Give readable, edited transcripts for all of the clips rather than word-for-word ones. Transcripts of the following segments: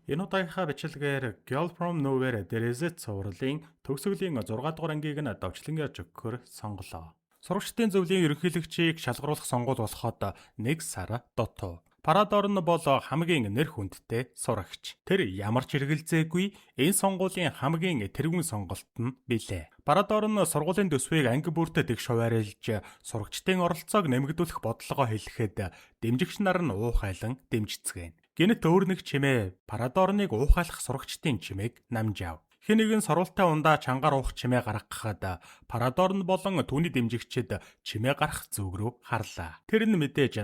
Энэ удаагийнхаа бичлэгээр Girl from Nowhere дээрээс цувралын төгсгөлийн 6 дугаар ангийг нь давчлан ярьж өгөхөөр сонголоо. Сурагчдын зөвлөлийн ерөнхийлөгчийг шалгаруулах сонгуул болоход 1 сар дутуу. Парадорн бол хамгийн нэр хүндтэй сурагч. Тэр ямар ч эргэлзээгүй энэ сонгуулийн хамгийн тэргүүн сонголт нь билээ. Парадорн сургуулийн төсвийг анги бүртээ тэгш хуваарлж сурагчдын оролцоог нэмэгдүүлэх бодлогоо хэлэхэд дэмжигч нар нь уухайлан дэмжицгээн. Гэнэт өөр нэг чимээ Парадорныг уухайлах сурагчдын чимээг намж ав. Хэн нэгэн сурвалтай ундаа чангаар уух чимээ гаргахад Парадорн болон түүний дэмжигчид чимээ гарах зүг рүү харлаа. Тэр нь мэдээж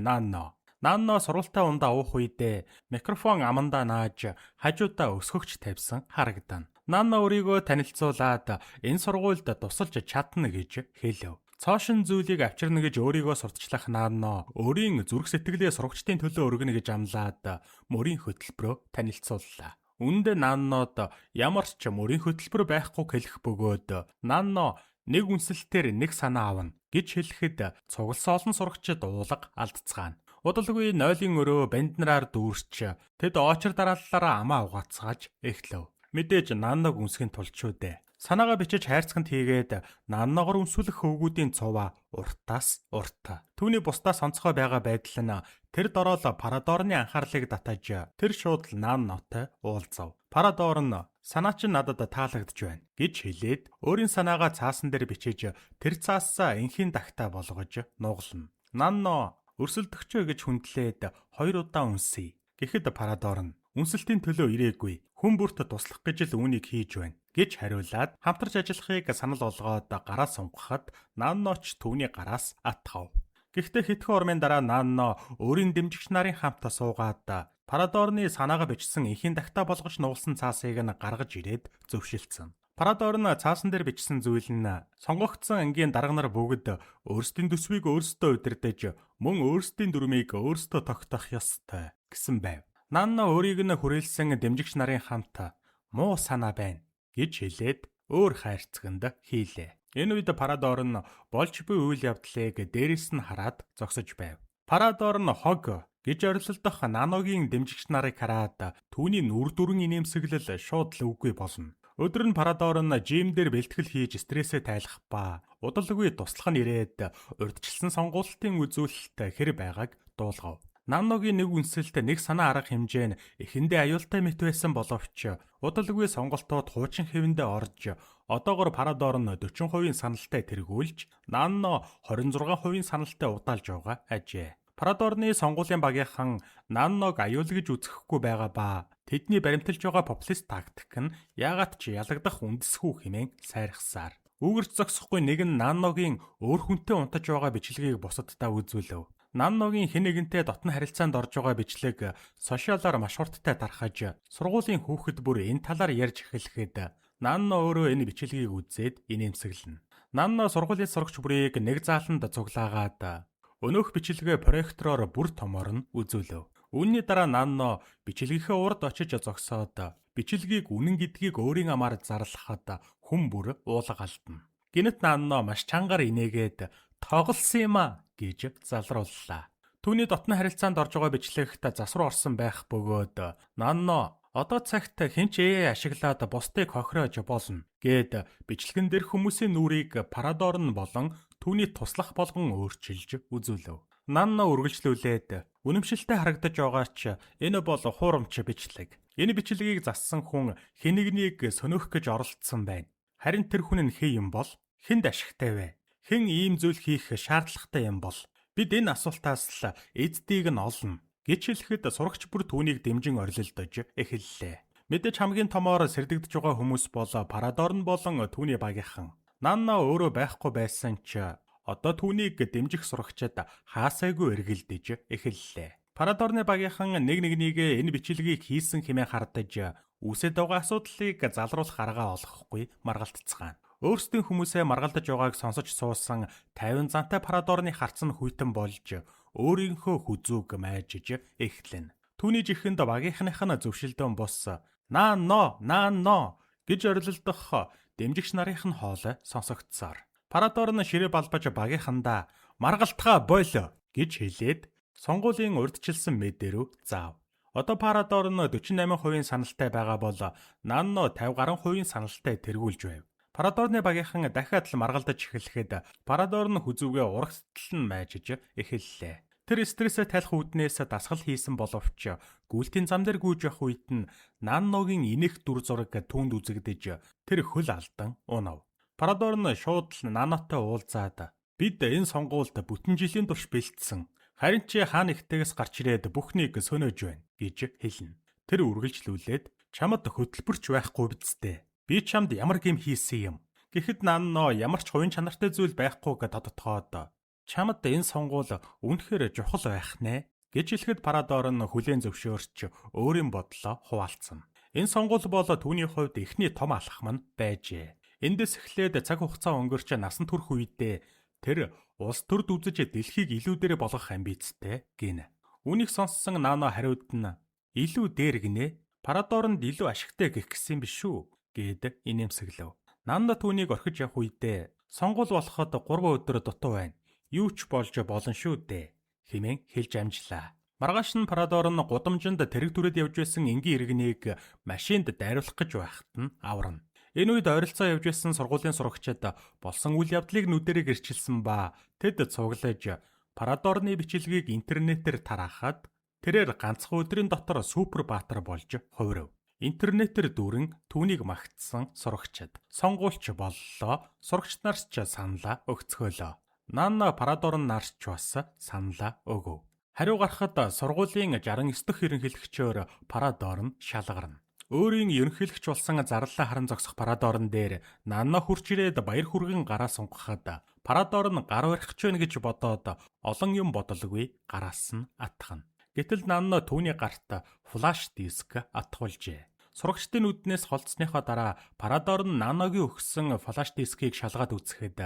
Нанно сурвалтай ундаа уух үедээ микрофон амандаа нааж хажуудаа өсгөгч тавьсан харагдана. Нанно өөрийгөө танилцуулаад энэ сургуульд тусалж чадна гэж хэлв. Цоошин зүйлийг авчирна гэж өөрийгөө сурталчлах Нанно өөрийн зүрх сэтгэлээ сурагчдын төлөө өргөнө гэж амлаад мөрийн хөтөлбөрөөр танилцууллаа. Үүнд Наннод ямар ч мөрийн хөтөлбөр байхгүй хэлэх бөгөөд Нанно нэг үнсэлтээр нэг санаа авна гэж хэлэхэд цугласан олон сурагчид уулга алдцгаана. Удалгүй нойлын өрөө банднараар дүүрч тэд очир дарааллаараа амаа угаацгааж эхлэв. Мэдээж Нанног үнсгэн тулчуудэ. Санаагаа бичиж хайрцагт хийгээд Нанногоор үнсүүлэх хөвгүүдийн цуваа уртаас урт. Түүний бусдаас онцгой байгаа байдал нь тэр дорол Парадорны анхаарлыг татаж тэр шууд Наннотой уулзав. Парадорн санаа чинь надад таалагдж байна гэж хэлээд өөрийн санаагаа цаасан дээр бичиж тэр цаасаа энхийн тагтаа болгож нугална. Нанно өрсөлдөгчөө гэж хүндлээд 2 удаа үнсэе. Гэхэд Парадорн үнсэлтийн төлөө ирээгүй. Хүн бүрт туслах гэж л үүнийг хийж байна гэж хариулаад хамтарч ажиллахыг санал болгоод гараа сунгахад Нанноч түүний гараас атгав. Гэхдээ хэдхэн ормын дараа Нанно өөрийн дэмжигч нарын хамт суугаад Парадорны санаагаа бичсэн энхийн тагтаа болгож нугалсан цаасыг нь гаргаж ирээд зөвшөлдсөн. Парадорн цаасан дээр бичсэн зүйл нь сонгогдсон ангийн дарга нар бүгд өөрсдийн төсвийг өөрсдөө удирдах, мөн өөрсдийн дүрмийг өөрсдөө тогтоох ёстой гэсэн байв. Нанно өөрийг нь хүрээлсэн дэмжигч нарын хамт муу санаа байна гэж хэлээд өөр хайрцагт хийлээ. Энэ үед Парадорн болж буй үйл явдлыг дээрээс нь хараад зогсож байв. Парадорн хог гэж орилдох Нанногийн дэмжигч нарыг хараад түүний нүр дүрэн инээмсэглэл шууд л үгүй болно. Өдөр нь Парадорн жим дээр бэлтгэл хийж стрессээ тайлах ба удалгүй туслах нь ирээд урьдчилсан сонгуулалтын үзүүлэлт хэр байгааг дуулгав. Нанногийн нэг үнсэлт нэг санаа арга хэмжээ нь эхэндээ аюултай мэт байсан боловч удалгүй сонголтууд хуучин хэвэндээ орж одоогор Парадорн 40% саналтай тэргүүлж Нанно 26% саналтай удаалж байгаа ажээ. Парадорны сонгуулийн багийнхан Нанног аюул гэж үзэхгүй байгаа ба тэдний баримталж байгаа популист тактик нь яагаад ч ялагдах үндэсгүй хэмээн сайрхсаар. Үүгэрч зогсохгүй нэг нь Нанногийн өөр хүнтэй унтаж байгаа бичлэгийг бусаддаа үзүүлв. Нанногийн хэн нэгэнтэй дотн харилцаанд орж байгаа бичлэг сошиалаар маш хурдтай тархаж сургуулийн хүүхэд бүр энэ талаар ярьж эхлэхэд Нанно өөрөө энэ бичлэгийг үзээд инээмсэглэнэ. Нанно сургуулийн сурагч бүрийг нэг зааланд цуглаагаад өнөөх бичлэгээ проектороор бүр томоор нь үзүүлв. Үүний дараа Нанно бичлэгийнхээ урд очиж зогсоод бичлэгийг үнэн гэдгийг өөрийн амаар зарлахад хүн бүр уулга алдна. Гэнэт Нанно маш чангаар инээгээд тоглосон юм а гэж залрууллаа. Түүний дотны харилцаанд орж байгаа бичлэгт засвар орсон байх бөгөөд Нанно одоо цагт хинч ашиглаад бусдыг хохироож болно гэд бичлэгэн дээр хүмүүсийн нүрийг Парадорн болон түүний туслах болгон өөрчилж үзүүлв. Нанно үргэлжлүүлээд үнэмшилтэй харагдаж байгаа ч энэ бол хуурамч бичлэг. Энэ бичлэгийг зассан хүн хэн нэгнийг сөнөөх гэж оролдсон байна. Харин тэр хүн нь хэн юм бол? Хэнд ашигтай вэ? Хэн ийм зүйл хийх шаардлагатай юм бол? Бид энэ асуултаас л эздийг нь олно гэж хэлэхэд сурагч бүр түүнийг дэмжин орилдож эхэллээ. Мэдээж хамгийн томоор сэрдэгдэж байгаа хүмүүс бол Парадорн болон түүний багийнхан. Нанно өөрөө байхгүй байсан ч одоо түүнийг дэмжих сурагчид хаасайгүй эргэлдэж эхэллээ. Парадорны багийнхан нэг нэгнийгээ энэ бичлэгийг хийсэн хэмээн хардаж үүсэж байгаа асуудлыг залруулах аргаа олохгүй маргалдцгаана. Өөрсдийн хүмүүсээ маргалдаж байгааг сонсож суусан 50 зантай Парадорны харц нь хүйтэн болж өөрийнхөө хүзүүг майжиж эхлэнэ. Түүний жихэнд багийнхных нь зөвшөлдөн бус Нанно гэж орилдох дэмжигч нарынх нь хоол сонсогдсоор. Парадорн ширээ балбаж багийнхандаа маргалтгаа бойлоо гэж хэлээд сонгуулийн урьдчилсан мэд рүү заав. Одоо Парадор нь 48% саналтай байгаа бол Нанно 50 гаруй хувийн саналтай тэргүүлж байв. Парадорны багийнхан дахиад л маргалдаж эхлэхэд Парадор нь хүзүүгээ урагтал нь майжиж эхэллээ. Тэр стрессээ тайлах үүднээс дасгал хийсэн боловч гүйлтийн зам дээр гүйж явах үед нь Нанногийн инэх дүр зураг түүнд үзэгдэж тэр хөл алдан унав. Парадор нь шууд л Наннотой уулзаад бид энэ сонгуульд бүтэн жилийн турш бэлдсэн. Харин чи хаана ихтэйгээс гарч ирээд бүхнийг сөнөөж байна гэж хэлнэ. Тэр үргэлжлүүлээд чамд хөтөлбөрч байхгүй биз дээ. Би чамд ямар гэм хийсэн юм. Гэхэд Нанно ямар ч хувийн чанартай зүйл байхгүйг тодтогоод чамд энэ сонгуул үнэхээр чухал байх нэ гэж хэлэхэд Парадор нь хүлээн зөвшөөрч өөрийн бодлоо хуваалцсан. Энэ сонгуул бол түүний хувьд эхний том алхам нь байжээ. Эндээс эхлээд цаг хугацаа өнгөрч насан турш үедээ тэр улс төрд үзэж дэлхийг илүүдээр болгох амбицтай гинэ. Үүнийг сонссон Нанно хариуд нь илүү дээр гинэ. Парадоронд илүү ашигтай гэх гисэн биш үү гэд инээмсэглэв. Нанно түүнийг орхиж явах үедээ сонгуул болоход 3 өдөр дутуу байна. Юу ч болж болно шүү дээ хэмээн хэлж амжлаа. Маргааш нь Парадор нь гудамжинд тэрэг түрээд явж байсан энгийн иргэнийг машинд дайруулах гэж байхад нь аварна. Энэ үед ойролцоо явж байсан сургуулийн сурагчид болсон үйл явдлыг нүдэрээ гэрчилсэн ба тэд цуглаж Парадорны бичлэгийг интернетээр тараахад тэрээр ганцхан өдрийн дотор супер баатар болж хувирав. Интернетээр дүүрэн түүнийг магтсан сурагчид сонгуульч боллоо, сурагч нарч саналаа өгцгөөлөө. Нанно Парадор нарч бас саналаа өгөв. Хариу гарахад сургуулийн 69 дахь ерөнхийлөгчөөр Парадор нь шалгарна. Өөрийн ерөнхийлөгч болсон зарлалаа харан зогсох Парадорн дээр Нанно хурж ирээд баяр хүргэн гараа сунгахад Парадор нь гар барих гэж байна гэж бодоод олон юм бодолгүй гараас нь атгана. Гэтэл Нанно түүний гарт флаш диск атгуулжээ. Сурагчдын үднээс холцсныхоо дараа Парадор нь Нанногийн өгсөн флаш дискийг шалгаад үзэхэд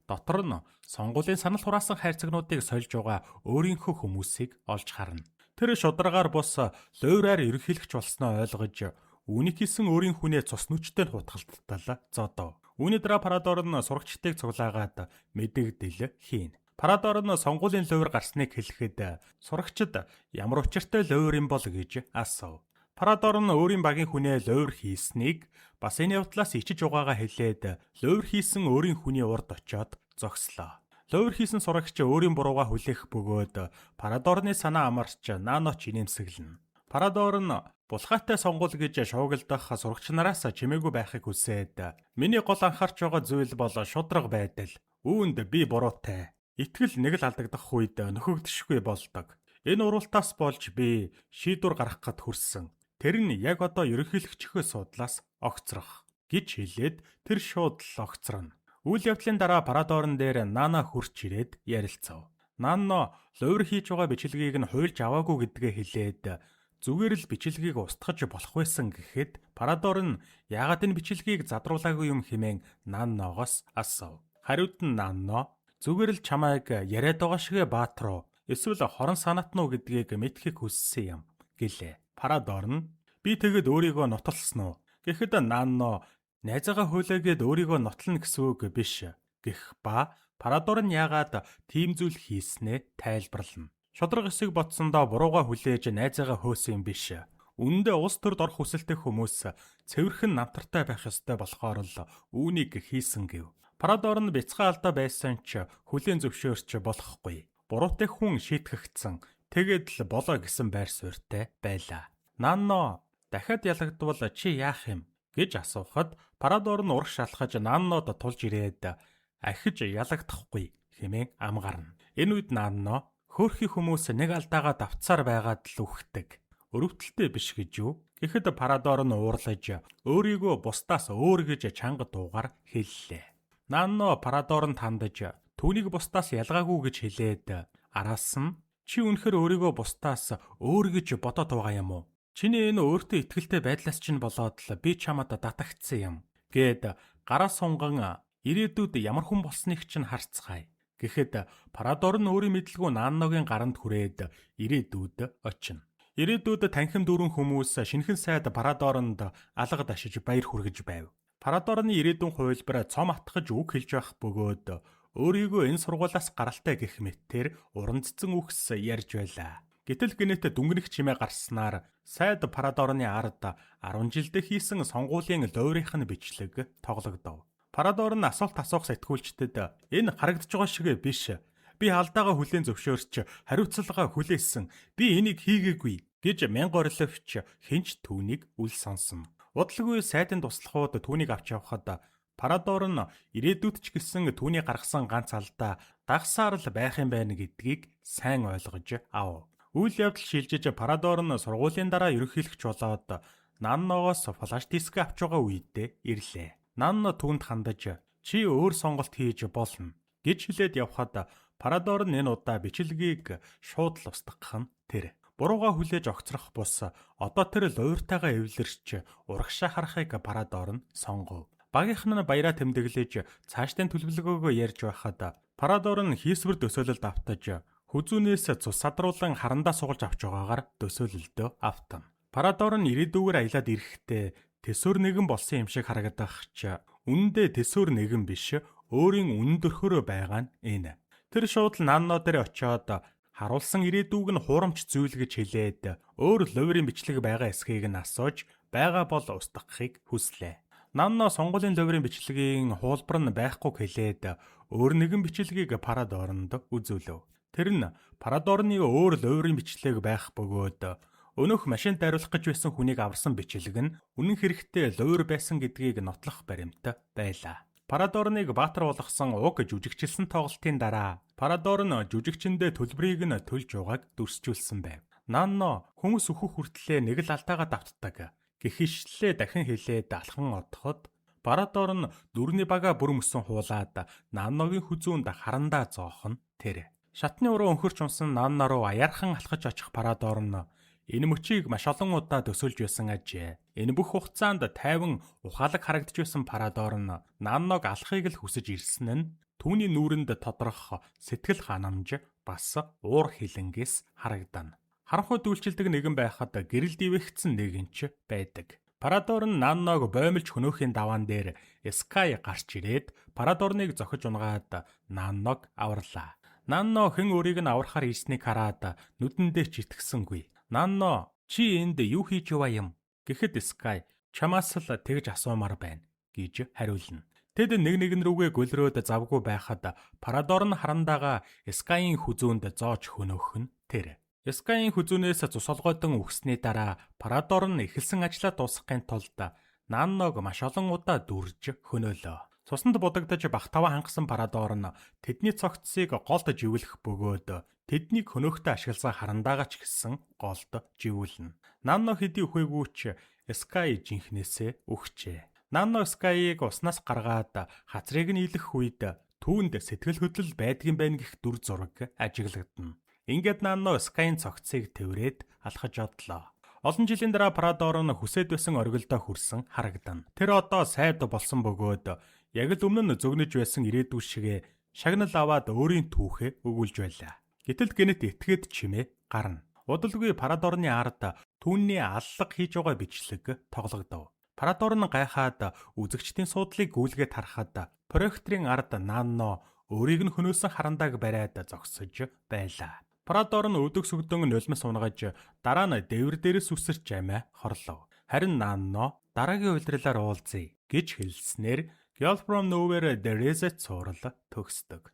дотор нь сонгуулийн санал хураасан хайрцагнуудыг сольж байгаа өөрийнхөө хүмүүсийг олж харна. Тэр шударгаар бус лойраар ерөнхийлөгч болсноо ойлгож үүнийг хийсэн өөрийн хүнээ цус нүчтэй хутгалтал зодов. Үүний дараа Парадор нь сурагчдыг цуглаагаад мэдэгдэл хийн. Парадор нь сонгуулийн лойр гарсныг хэлэхэд сурагчид ямар учиртай лойр юм бол гэж асуув. Парадор нь өөрийн багийн хүнээ лойр хийснийг бас энэ явдлаас ичиж угаагаа хэлээд лойр хийсэн өөрийн хүний урд очиод зогслоо. Лойр хийсэн сурагч өөрийн буруугаа хүлээх бөгөөд Парадорны санаа амарч Нанноч инээмсэглэнэ. Парадор нь булгаатай сонгуул гэж шуугилдах сурагч нараас чимээгүй байхыг хүсээд миний гол анхаарч байгаа зүйл бол шудраг байдал. Үүнд би буруутай. Итгэл нэг л алдагдах үед нөхөгдөшгүй болдог. Энэ уралдаас болж би шийдвэр гаргах гэд хүрсэн. Тэр нь яг одоо ерөнхийлөгчийнхөө судлаас огцрох гэж хэлээд тэр шууд л огцорно. Үйл явдлын дараа Парадорн дээр Нанно хурч ирээд ярилцав. Нанно лойр хийж байгаа бичлэгийг нь хуульч аваагүй гэдгээ хэлээд зүгээр л бичлэгийг устгаж болох байсан гэхэд Парадор нь яагаад энэ бичлэгийг задруулаагүй юм хэмээн Нанногоос асуув. Хариуд нь Нанно зүгээр л чамайг яриад байгаа шигэ баатруу эсвэл хорон санаат нь гэдгийг мэдхийг хүссэн юм гэлээ. Парадор нь би тэгэд өөрийгөө нуталсан уу? Гэхэд Нанно найзаагаа хуйлаагээд өөрийгөө нотлно гэсэн үг биш гэх ба Парадор нь яагаад тийм зүйл хийснээ тайлбарлана. Шудраг эсэг бодсондоо бурууга хүлээж найзаагаа хөөсөн юм биш. Үүндээ улс төрд орох хүсэлтэй хүмүүс цэвэрхэн намтартай байх ёстой болохоор л үүнийг хийсэн гэв. Парадор нь бяцхан алдаа байсан ч хүлээн зөвшөөрч болохгүй. Буруутай хүн шийтгэгдсэн. Тэгээд л болоо гэсэн байр суурьтай байлаа. Нанно дахиад ялагдвал чи яах юм гэж асуухад Парадор нь урах шалхаж Наннод тулж ирээд ахиж ялагдахгүй хэмээн амгарна. Энэ үед Нанно хөөрхий хүмүүс нэг алдаагаа давтсаар байгаад л үхдэг. Өрөвдөлтэй биш гэж юу? Гэхэд Парадор нь уурлаж өөрийгөө бусдаас өөр гэж чанга дуугаар хэллээ. Нанно Парадорн тандаж түүнийг бусдаас ялгаагүй гэж хэлээд араас нь чи үнэхээр өөрийгөө бусдаас өөр гэж бодоод байгаа юм уу? Чиний энэ өөртөө итгэлтэй байдлаас чинь болоод л би чамд датагдсан юм гэд гараа сунган ирээдүйд ямар хүн болсныг чинь харцгаая. Гэхэд Парадор нь өөрийн мэдлгүй Нанногийн гаранд хүрээд ирээдүйд очино. Ирээдүйд танхим дүүрэн хүмүүс шинэхэн сайд Парадоронд алга дашиж баяр хүргэж байв. Парадорны ирээдүйн хувилбар цом атгаж үг хэлж байх бөгөөд өөрийгөө энэ сургуулиас гаралтай гэх мэтээр уран цэцэн үгс ярьж байлаа. Гэтэл гинэт дүнгийн чимээ гарснаар сайд Парадорны ард 10 жилдээ хийсэн сонгуулийн лойрынх нь бичлэг тоглогдов. Парадор нь асуулт асуух сэтгүүлчдэд энэ харагдж байгаа шиг биш. Би алдаагаа хүлээн зөвшөөрч хариуцлагаа хүлээсэн. Би энийг хийгээгүй гэж мянга ориловч хинч түүнийг үл сонсон. Удалгүй сайдын туслахууд түүнийг авч явхад Парадор нь ирээдүйд ч гэсэн түүний гаргасан ганц алдаа дагсаар л байх юм байна гэдгийг сайн ойлгож ав. Үйл явдал шилжиж Парадор нь сургуулийн дараа ерөнхийлөгч болоод Нанногоос флаш диск авч байгаа үедээ ирлээ. Нанно түүнд хандаж чи өөр сонголт хийж болно гэж хэлээд явхад Парадор нь энэ удаа бичлэгийг шууд л устгах нь тэр. Бурууга хүлээж огцрох бус одоо тэр лууртайгаа эвлэрч урагшаа харахыг Парадор нь сонгов. Багийнх нь баяраа тэмдэглэж цаашдын төлөвлөгөөгөө ярьж байхад Парадор нь хийсвэр төсөөлөлд автаж хүзүүнээс цус садруулан харандаа суулж авч байгаагаар төсөөлөлдөө автана. Парадор нь ирээдүгээр аялаад ирэхдээ тэсвэр нэгэн болсон юм шиг харагдах ч үнэндээ тэсвэр нэгэн биш, өөрийн үнэн төрхөөрөө байгаа нь энэ. Тэр шууд л Нанно дээр очиод харуулсан ирээдүг нь хуурамч зүйл гэж хэлээд өөр лойрын бичлэг байгаа эсхийг нь асууж байгаа бол устгахыг хүслээ. Нанно сонгуулийн лойрын бичлэгийн хуулбар нь байхгүй хэлээд өөр нэгэн бичлэгийг Парадоронд үзүүлв. Тэр нь Парадорны өөр лойрын бичлэг байх бөгөөд өнөөх машин дайруулах гэж байсан хүнийг аварсан бичлэг нь үнэн хэрэгтээ лойр байсан гэдгийг нотлох баримттай байлаа. Парадорныг баатар болгосон уг жүжигчилсэн тоглолтын дараа Парадор нь жүжигчэндээ төлбөрийг нь төлж байгааг дүрсжүүлсэн байв. Нанно хүмүүс өөхөх хүртлээр нэг л алдаагаа давтдаг. Гэхишлээ дахин хэлээд алхан одоход Парадор нь дөрвний бага бүр мөсөн хуулаад Нанногийн хүзүүнд харандаа зоох нь тэр. Шатны уруу өнхөрч унсан Нанно руу аяархан алхаж очих Парадор нь энэ мөчийг маш олон удаа төсөөлж байсан ажээ. Энэ бүх хугацаанд тайван ухаалаг харагдж байсан Парадор нь Нанног алахыг л хүсэж ирсэн нь түүний нүүрэнд тодорхой сэтгэл ханамж бас уур хилэнгээс харагдана. Харанхуй дүүлчилдэг нэгэн байхад гэрэл дивэгцэн нэгэн ч байдаг. Парадор нь Нанног боомлж хөнөөхийн даваан дээр Скай гарч ирээд Парадорныг зохиж унгаад Нанног аварлаа. Нанно хэн өөрийг нь аврахаар ирснийг хараад нүдэндээ ч итгэсэнгүй. Нанно чи энд юу хийж яваа юм гэхэд Скай чамаас л тэгж асуумаар байна гэж хариулна. Тэд нэгэн рүүгээ гөлрөөд завгүй байхад Парадор нь харандаага Скайийн хүзүүнд зоож хөнөөх нь тэр. Скайийн хүзүүнээс цус олгойтон өгсөний дараа Парадор нь эхэлсэн ажлаа дуусгахын тулд Нанног маш олон удаа дүрж хөнөөлөө. Цуснд будагдаж багтаваа хангасан Парадор нь тэдний цогцсыг голд живүүлэх бөгөөд тэднийг хөнөөхтэй ашигласан харандаагаа ч гэсэн голд живүүлнэ. Нанно хэдий үхээгүй ч Скай жинхнээсээ өгчээ. Нанно Скайыг уснаас гаргаад хацрыг нь илэх үед түүнд сэтгэл хөдлөл байдгийн байна гэх дүр зураг ажиглагдана. Ингээд Нанно Скайын цогцсыг тэврээд алхаж одлоо. Олон жилийн дараа Парадор нь хүсээд байсан оргилдоо хүрсэн харагдана. Тэр одоо сайд болсон бөгөөд яг л өмнө нь зөгнөж байсан ирээдүй шигэ шагнал аваад өөрийн түүхээ өгүүлж байлаа. Гэтэл гэнэт этгээд чимээ гарна. Удалгүй Парадорны ард түүний аллаг хийж байгаа бичлэг тоглогдов. Парадор нь гайхаад үзэгчдийн суудлыг гүйлгээд харахад проекторын ард Нанно өөрийг нь хөнөөсөн харандааг бариад зогсож байлаа. Парадор нь өдөг сүгдөн нулимс унгаж дараа нь дэвэр дээрээс үсэрч амиа хорлов. Харин Нанно дараагийн улирлаар уулзъя гэж хэлснээр Girl from Nowhere There is a цуврал төгсдөг.